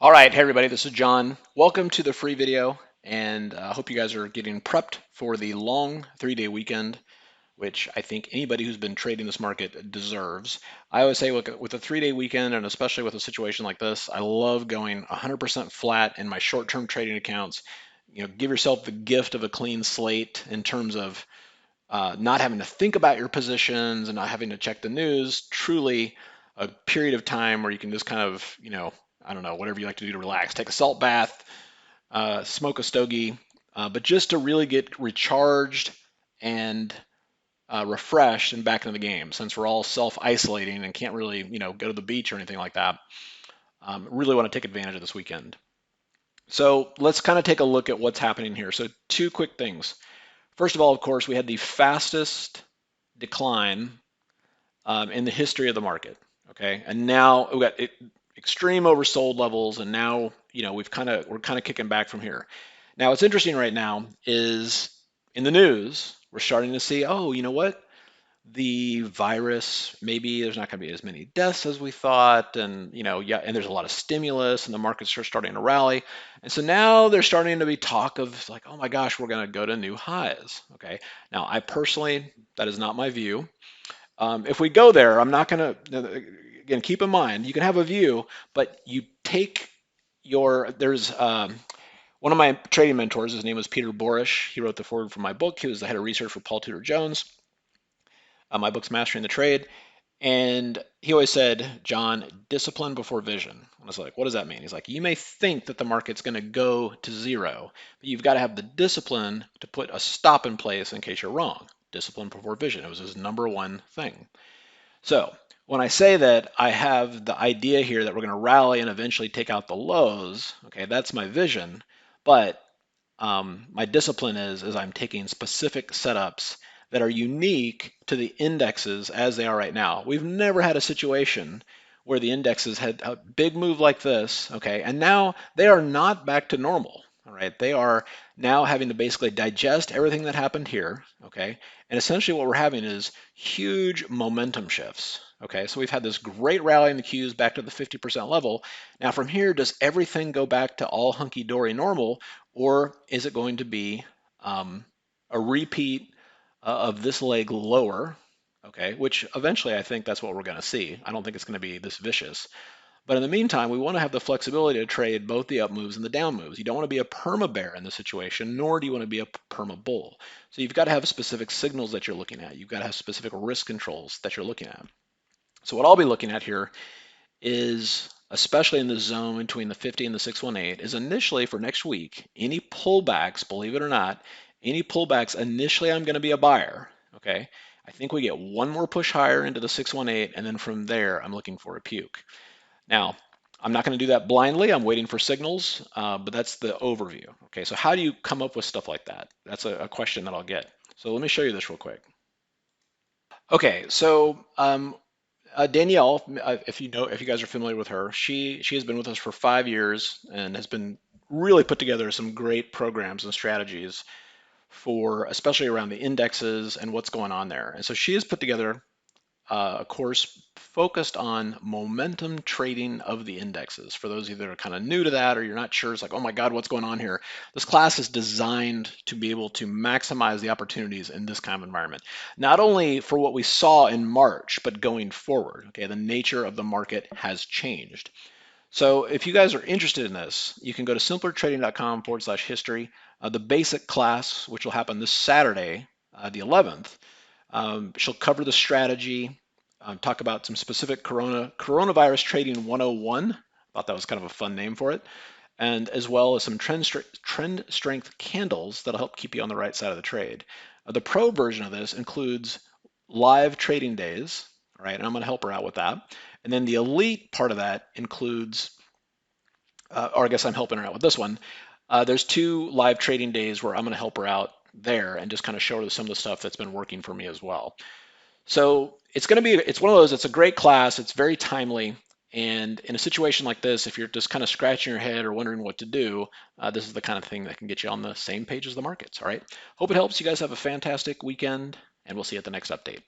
All right, hey everybody, this is John. Welcome to the free video, and I hope you guys are getting prepped for the long 3-day weekend, which I think anybody who's been trading this market deserves. I always say, look, with a 3-day weekend, and especially with a situation like this, I love going 100% flat in my short-term trading accounts. Give yourself the gift of a clean slate in terms of not having to think about your positions and not having to check the news. Truly a period of time where you can just kind of, I don't know, whatever you like to do to relax. Take a salt bath, smoke a stogie, but just to really get recharged and refreshed and back into the game. Since we're all self-isolating and can't really, go to the beach or anything like that, really want to take advantage of this weekend. So let's kind of take a look at what's happening here. So two quick things. First of all, of course, we had the fastest decline in the history of the market. Okay, and now we've got extreme oversold levels, and now we're kind of kicking back from here. Now, what's interesting right now is in the news we're starting to see, oh, you know what? The virus, maybe there's not going to be as many deaths as we thought, and yeah, and there's a lot of stimulus, and the markets are starting to rally, and so now there's starting to be talk of like, oh my gosh, we're going to go to new highs. Okay, now I personally, that is not my view. If we go there, I'm not going to, again, keep in mind, you can have a view, but you take there's one of my trading mentors, his name was Peter Borish. He wrote the foreword for my book. He was the head of research for Paul Tudor Jones. My book's Mastering the Trade. And he always said, John, discipline before vision. I was like, what does that mean? He's like, you may think that the market's going to go to zero, but you've got to have the discipline to put a stop in place in case you're wrong. Discipline before vision. It was his number one thing. So when I say that I have the idea here that we're going to rally and eventually take out the lows, okay, that's my vision. But my discipline is I'm taking specific setups that are unique to the indexes as they are right now. We've never had a situation where the indexes had a big move like this, okay, and now they are not back to normal. All right, they are now having to basically digest everything that happened here, okay, and essentially what we're having is huge momentum shifts. Okay, so we've had this great rally in the Qs back to the 50% level. Now from here, does everything go back to all hunky-dory normal, or is it going to be a repeat of this leg lower? Okay, which eventually I think that's what we're going to see. I don't think it's going to be this vicious. But in the meantime, we want to have the flexibility to trade both the up moves and the down moves. You don't want to be a perma bear in this situation, nor do you want to be a perma bull. So you've got to have specific signals that you're looking at. You've got to have specific risk controls that you're looking at. So what I'll be looking at here is, especially in the zone between the 50 and the 618, is initially for next week, any pullbacks, believe it or not, any pullbacks, initially I'm going to be a buyer, okay? I think we get one more push higher into the 618, and then from there, I'm looking for a puke. Now, I'm not going to do that blindly. I'm waiting for signals, but that's the overview. Okay, so how do you come up with stuff like that? That's a question that I'll get. So let me show you this real quick. Okay, so Danielle, if you guys are familiar with her, she has been with us for 5 years and has been really put together some great programs and strategies for, especially around the indexes and what's going on there. And so she has put together a course focused on momentum trading of the indexes. For those of you that are kind of new to that, or you're not sure, it's like, oh my God, what's going on here? This class is designed to be able to maximize the opportunities in this kind of environment. Not only for what we saw in March, but going forward. Okay, the nature of the market has changed. So if you guys are interested in this, you can go to simplertrading.com/history. The basic class, which will happen this Saturday, the 11th, she'll cover the strategy, talk about some specific coronavirus trading 101. Thought that was kind of a fun name for it, and as well as some trend strength candles that'll help keep you on the right side of the trade. The pro version of this includes live trading days, right? And I'm going to help her out with that. And then the elite part of that includes, or I guess I'm helping her out with this one. There's 2 live trading days where I'm going to help her out there and just kind of show her some of the stuff that's been working for me as well. So it's one of those, it's a great class, it's very timely, and in a situation like this, if you're just kind of scratching your head or wondering what to do, this is the kind of thing that can get you on the same page as the markets, all right? Hope it helps. You guys have a fantastic weekend, and we'll see you at the next update.